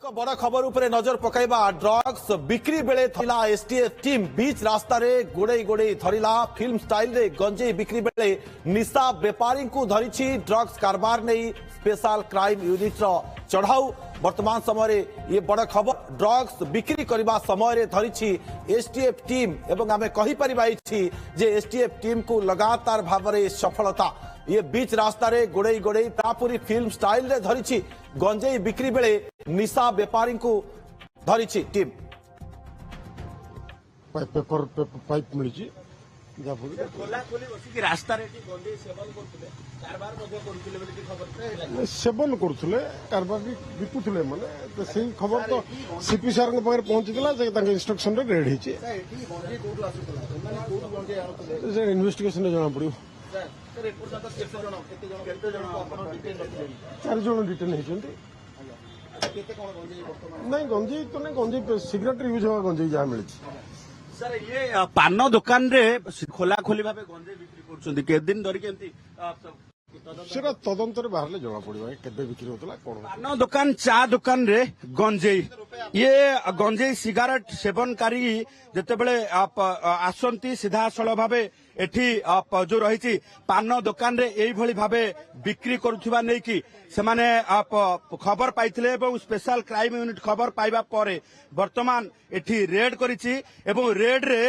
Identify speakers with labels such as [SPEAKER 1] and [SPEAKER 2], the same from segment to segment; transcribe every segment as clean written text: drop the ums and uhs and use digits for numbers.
[SPEAKER 1] एक बड़ खबर उपरे नजर पकाइबा ड्रग्स बिक्री बेले थला एसटीएफ टीम बीच रास्ता रे गोड़े गोड़े धरिला फिल्म स्टाइल रे गंजेई बिक्री बेले निशा व्यापारी को धरिछि ड्रग्स कारबार नहीं स्पेशल क्राइम यूनिट रो चढ़ाऊ वर्तमान समय ये बड़ खबर ड्रग्स बिक्री करबा समय रे धरिछि एसटीएफ टीम एवं आमे कहि परिबाई छी जे एसटीएफ टीम को लगातार भाव रे सफलता ये बीच रास्ता रे गोड़े गोड़े तापुरी फिल्म स्टाइल रे धरिछि गंजेई बिक्री बेले निशा व्यापारी को धरिछि टीम
[SPEAKER 2] पेपर पाइप मिली
[SPEAKER 1] रास्ता
[SPEAKER 2] सेवन करुले कारबार बिकुले माने से खबर तो सीपी सार पाखे पहुंची इंस्ट्रक्शन रेड इन्वेस्टिगेशन जना पड़ो 4 जन डिटेन होती नहीं गंजेई तो नहीं गंजेई सिगरेट यूज हुआ गंजेई जहाँ मिली
[SPEAKER 3] सर ये पान दुकान रे खोला खोली भाव गंजेई बिक्री करछुंती के दिन धरिक एंती
[SPEAKER 2] सेटा तदंतर बाहर जना पड़ो केबे बिक्री होतला कोन
[SPEAKER 3] पान दुकान चा दुकान रे गंजेई ये गंजेई सिगारेट सेवनकारी जेतेबेले आसंती सीधा सळ भावे एठी जो रही पान दुकान रे एई भली भावे बिक्री करुथिबा नै कि सेमाने खबर पाइथिले एवं स्पेशल क्राइम यूनिट खबर पाइबा परे वर्तमान एठी रेड करिछि एवं रेड रे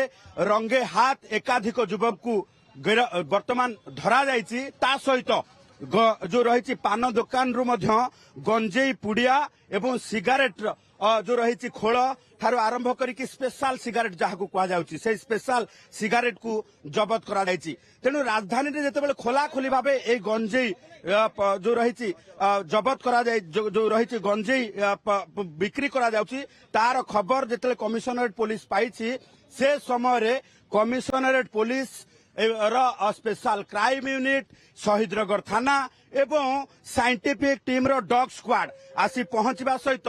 [SPEAKER 3] रंगे हाथ एकाधिक युवक को वर्तमान धरा जाइछि ता सहित जो रही पान दुकान रु मध्य गंजेई पुड़िया एवं सिगारेट जो रही खोल ठारू आरंभ करिक स्पेशल सिगारेट जहाँ को कहुच्छी से स्पेशल सिगारेट को जबत करा जाइछि तेणु राजधानी रे जेतेबेले खोला खोली भावे ए गंजेई जो रही जबत करा जाय जो रही गंजेई बिक्री करा जाउछि तार खबर जेतेबेले कमिशनरेट पुलिस पाइछि से समय रे commissionerate police special crime unit Shahid Nagar थाना एवं साइंटिफिक टीम रो डॉग स्क्वाड आसी पहुंचवा सहित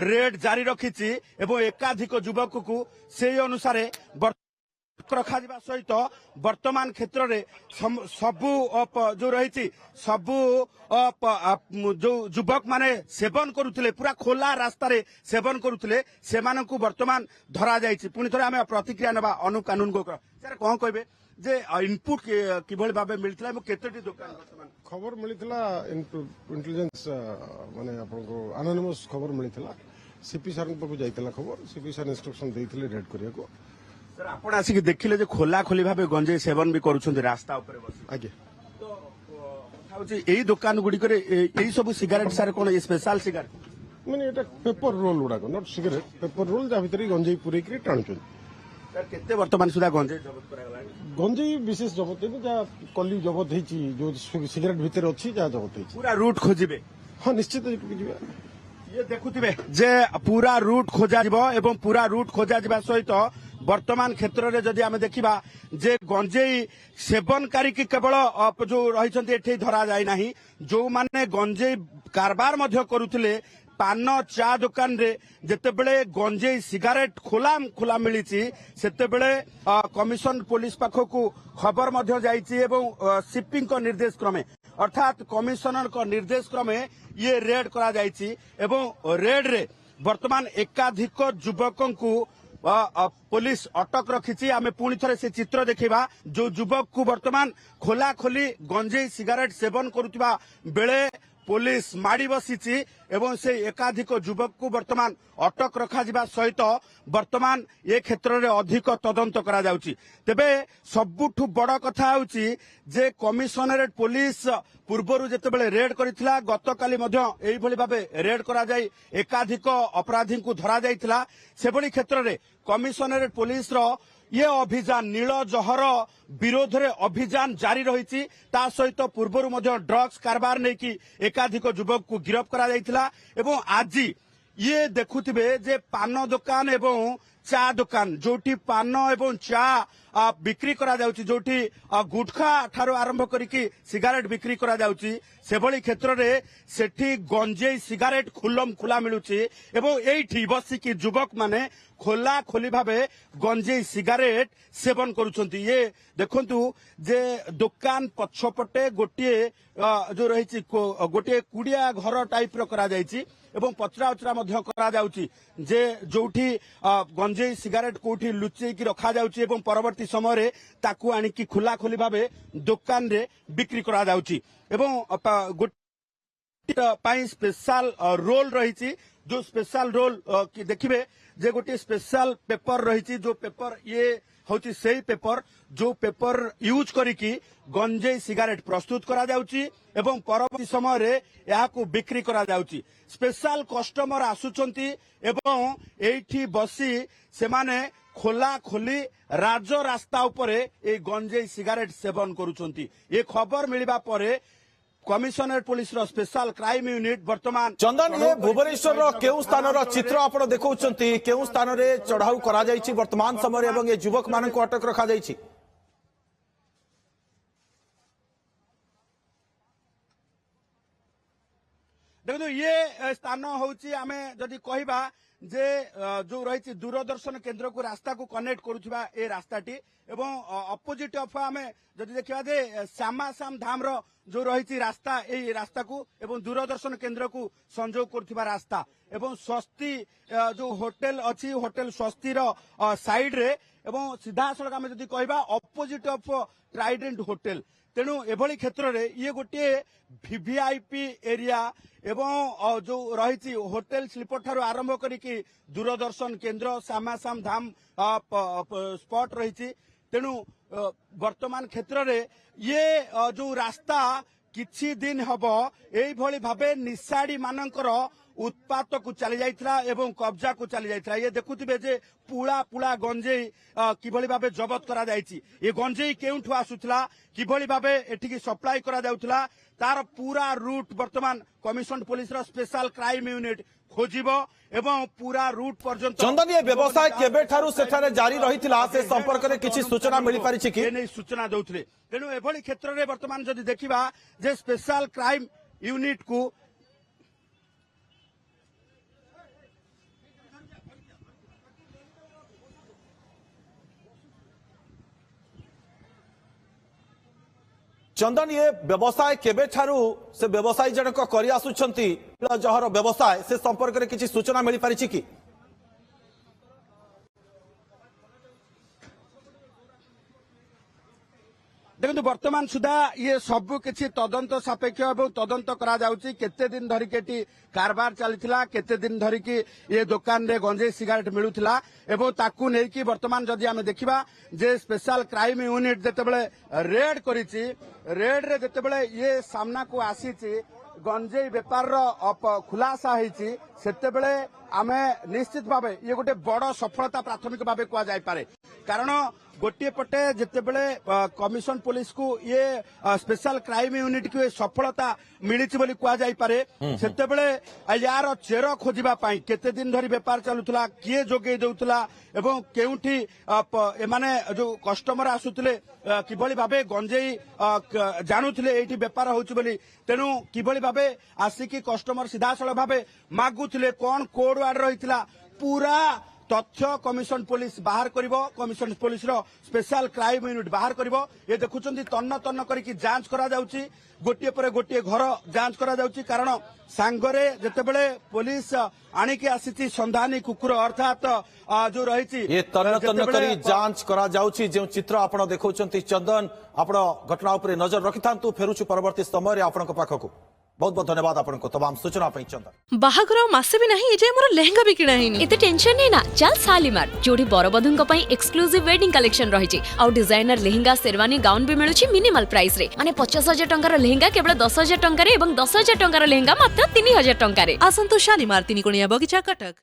[SPEAKER 3] रेड जारी रखिछि एवं एकाधिक युवक को से अनुसार रखा सहित वर्तमान क्षेत्र में सबू जो रही सबू जो युवक माने सेवन करुले पूरा खोला रास्ता रे सेवन करुले से वर्तमान धरा जाइछि पुणी थोड़े आम प्रतिक्रिया नवा अनु कानून को सर कौन कहबे जे इनपुट किभଳି भाबे मिलथिला एवं केतोटी दुकान वर्तमान
[SPEAKER 2] खबर मिलथिला इंटेलिजेंस माने आपनको अनोनिमस खबर मिलथिला सीपी सार पाखु जाइतला खबर सीपी सार इंस्ट्रक्शन देइथिले रेड करिया को
[SPEAKER 3] सर आपण आसी देखिले जे खोला खोली भाबे गंजेई सेवन भी करूछन्ती रास्ता ऊपर बस
[SPEAKER 2] आगे
[SPEAKER 3] तो कथा होची एई दुकान गुडी करे एई सब सिगारेट सार कोन स्पेशल सिगारेट
[SPEAKER 2] माने एटा पेपर रोल गुडा को नॉट सिगरेट पेपर रोल जा भितरी गंजेई पुरै करी टाणुछन
[SPEAKER 3] सर केते वर्तमान सुधा गंजेई जबत करागला
[SPEAKER 2] गंजेई विशेष जबत नहीं जा कली जबत होईची जो सिगरेट भीतर अच्छी जा जबत होईची
[SPEAKER 3] पूरा रूट खोजिबे
[SPEAKER 2] हाँ निश्चित
[SPEAKER 3] ये देखुथिबे जे पूरा रूट खोजा जिवो एवं पूरा रूट खोजा जिबा सहित वर्तमान क्षेत्र रे जदि आमे देखिबा जे गंजेई सेवनकारी की केवल जो रहिसंती एठी धरा जाय नाही जो माने गंजेई कारबार मध्य करुथिले पान चा दुकान रे जेतेबेले गंजेई सिगारेट खोला मिली सेतेबेले कमिशन पुलिस पाखकू खबर मध्य जाइछि एवं सीपी को निर्देश क्रमे अर्थात कमिशनर को निर्देश क्रमे ये रेड करा जाइछि एवं रेड रे वर्तमान एकाधिक युवकों को पुलिस अटक रखिछि आमे पुणी थरे से चित्र देखिबा जो युवक को वर्तमान खोला खोली गंजेई सिगारेट सेवन करुथिबा बेले पुलिस माड़ी बसीछि एवं से एकाधिक युवक को वर्तमान अटक रखा जिबा सहित वर्तमान ये क्षेत्र रे अधिक तदंत करा जाउछि तेबे सबुठु बड़ कथा होउछि जे कमिशनरेट पुलिस पूर्वरु जेतेबेले रेड करिथिला गतकाली मध्य एई भली भाबे रेड करा जाय एकाधिक अपराधी को धरा जायथिला सेबळी क्षेत्र रे कमिशनरेट पुलिस रो ये अभियान नील जहर विरोध रे अभियान जारी रही सहित पूर्वर ड्रग्स कारबार नहीं कि एकाधिक युवक को गिरफ्त करा जायथिला एवं आज ये देखुथिबे जे पान दुकान एवं चा दुकान जोटी पान एवं चा ବିକ୍ରି କରାଯାଉଛି ଯୋଉଠି ଗୁଟଖା ଠାରୁ ଆରମ୍ଭ କରିକି ସିଗାରେଟ ବିକ୍ରି କରାଯାଉଛି ସେଭଳି କ୍ଷେତ୍ରରେ ସେଠି ଗଞ୍ଜେଇ ସିଗାରେଟ ଖୁଲମ ଖୁଲା ମିଳୁଛି ଏବଂ ଏଇଠି ବସିକି ଯୁବକ ମାନେ ଖୋଲା ଖୋଲି ଭାବେ ଗଞ୍ଜେଇ ସିଗାରେଟ ସେବନ କରୁଛନ୍ତି। ଇଏ ଦେଖନ୍ତୁ ଯେ ଦୋକାନ ପଛପଟେ ଗୋଟିଏ ଯୋଉ ରହିଛି ଗୋଟିଏ କୁଡିଆ ଘର ଟାଇପର କରାଯାଇଛି ଏବଂ ପଚରା ଉଚରା ମଧ୍ୟ କରାଯାଉଛି ଯେ ଯୋଉଠି ଗଞ୍ଜେଇ ସିଗାରେଟ କୋଉଠି ଲୁଚେଇକି ରଖାଯାଉଛି ଏବଂ ପରବର୍ତ୍ତୀ ସମୟରେ ତାକୁ ଆଣିକି ଖୋଲା ଖୋଲି ଭାବେ ଦୋକାନରେ ବିକ୍ରି କରାଯାଉଛି ଏବଂ ପାଇଁ ସ୍ପେଶାଲ ରୋଲ ରହିଛି जो स्पेशल रोल देखिए जे गोटे स्पेशल पेपर रही जो पेपर ये हूँ से पेपर जो पेपर यूज करिकी गंजेई सिगारेट प्रस्तुत करा जाउची एवं परवर्ती समय रे याकू बिक्री करा जाउची। स्पेशल कस्टमर आसुचंती एवं एठी बसी से माने खोला खोली राज रास्ता उपरे ए गंजेई सिगारेट सेवन करूचंती। ये खबर मिलिबा परे कमिशनरेट पुलिस रो स्पेशल क्राइम यूनिट वर्तमान
[SPEAKER 1] चंदन ये भुवनेश्वर केउ स्थान चित्र आप देखुंती केउ स्थान रे चढ़ाऊ करा जायछि वर्तमान समय एवं ये युवक मान को अटक रखा जायछि।
[SPEAKER 3] देखो ये स्थान होची आमे जदि कहबा जे जो रही दूरदर्शन केन्द्र को रास्ता को कनेक्ट करुवा ए रास्ताटी एवं अपोजिट ऑफ आमे जदि देखा जे श्यामा श्याम धाम रो जो रही रास्ता ए रास्ता को एवं दूरदर्शन केन्द्र को संजोग करुवा रास्ता एवं स्वस्ति जो होटेल अच्छी होटेल स्वस्ति रो साइड रे एवं सीधा सड़क आमे जदि कहबा अपोजिट ऑफ ट्राइडेंट होटेल तेणु एभली क्षेत्र रे ये गोटे वीवीआईपी एरिया एवं जो रही होटेल स्लीपर ठारू आरंभ करिकी दूरदर्शन केन्द्र श्यामा श्याम धाम स्पॉट रही तेणु वर्तमान क्षेत्र रे ये जो रास्ता किछि दिन हब एभली भाबे निशाड़ी मानकर उत्पात को चली जाइथला एवं कब्जा को चली जाइथला। ये देखुथिबे जे पुला पुला गंजेई किभली भाबे जबत करा जायछि। ये गंजेई केउठु आसुथला किभली भाबे एठिकी सप्लाई करा जाउथला तार पूरा रूट वर्तमान कमिशन पुलिस रो स्पेशल क्राइम यूनिट खोजिबो एवं पूरा रूट पर्यंत।
[SPEAKER 1] चंदन ये व्यवसाय केबे ठारू सेठारे जारी रहिथिला से संपर्क रे किछि सूचना मिली पारिछि कि
[SPEAKER 3] नै सूचना दउथले। तेणु एभली क्षेत्र रे वर्तमान जदि देखिबा जे स्पेशल क्राइम यूनिट को
[SPEAKER 1] चंदन ये व्यवसाय केबे ठारू से व्यवसायी जनक करि आसुछंती जहर व्यवसाय से संपर्क रे किछि सूचना मिली पारिछि कि
[SPEAKER 3] देखो वर्तमान सुधा ये सब किसी तदंत सापेक्ष एवं तदंत करा जाउची केते दिन धरिकी कारबार चलीथिला केते दिन धरिकी ये दुकान रे गंजेई सिगारेट मिलुथिला एवं ताकू नेकी वर्तमान जदि आमे देखिबा जे स्पेशल क्राइम यूनिट जेतेबेले रेड करिछि रेड रे जेतेबेले ये सामना को आसीछि गंजेई व्यापार रो खुलासा होईछि सेतेबेले आमे निश्चित भावे ये गोटे बड़ सफलता प्राथमिक भावे कुआ जाय पारे कारण गोटे पटे जितेबले कमिशन पुलिस को ये स्पेशल क्राइम यूनिट को सफलता मिली कह जापे सेतेबले यार चेर खोजा केते दिन धरी बेपार चलुला किए जोगे दउतला एवं केउठी एमाने जो कस्टमर आसुतले किभली भाबे गंजेई जानुथले एठी बेपार होउछ बोली तेणु किभली भाबे आसिकी कस्टमर सीधासळख भाबे मागुथले कोन कोड वार्ड रहितला पूरा तथ्य कमिशन पुलिस बाहर करिवो कमिशन पुलिस रो स्पेशल क्राइम यूनिट बाहर करिवो। ये देखुचंती तन्न तन्न करिकी जांच करा जाउची गोटिए पर गोटिए घर जांच करा जाउची कारण सांगरे जेतेबेले पुलिस आनिके आसीची संधानी कुकुर अर्थात जो रहिची
[SPEAKER 1] ये तन्न तन्न करी जांच करा जाउची जे चित्र आपण देखौचंती चंदन आपण घटना ऊपर नजर रखिथांतु फेरुछु परवर्ती समय रे आपणक पाखकु बहुत बहुत धन्यवाद आपको तमाम सूचना पे चंदन।
[SPEAKER 4] बाहागर मासे भी नहीं जे मोर लेहंगा भी किना हिनी
[SPEAKER 5] एते टेंशन नै ना चल शालीमार जोडी बरबधुंक पई एक्सक्लूसिव वेडिंग कलेक्शन रही छि आ डिजाइनर लेहंगा शेरवानी गाउन भी मिलु छि मिनिमल प्राइस रे माने 50,000 टंकार लेहंगा केवल 10,000 टंका रे एवं 10,000 टंकार लेहंगा मात्र 3,000 टंका रे
[SPEAKER 4] आसंतो शालीमार 3 कोणिया बगीचा कटक।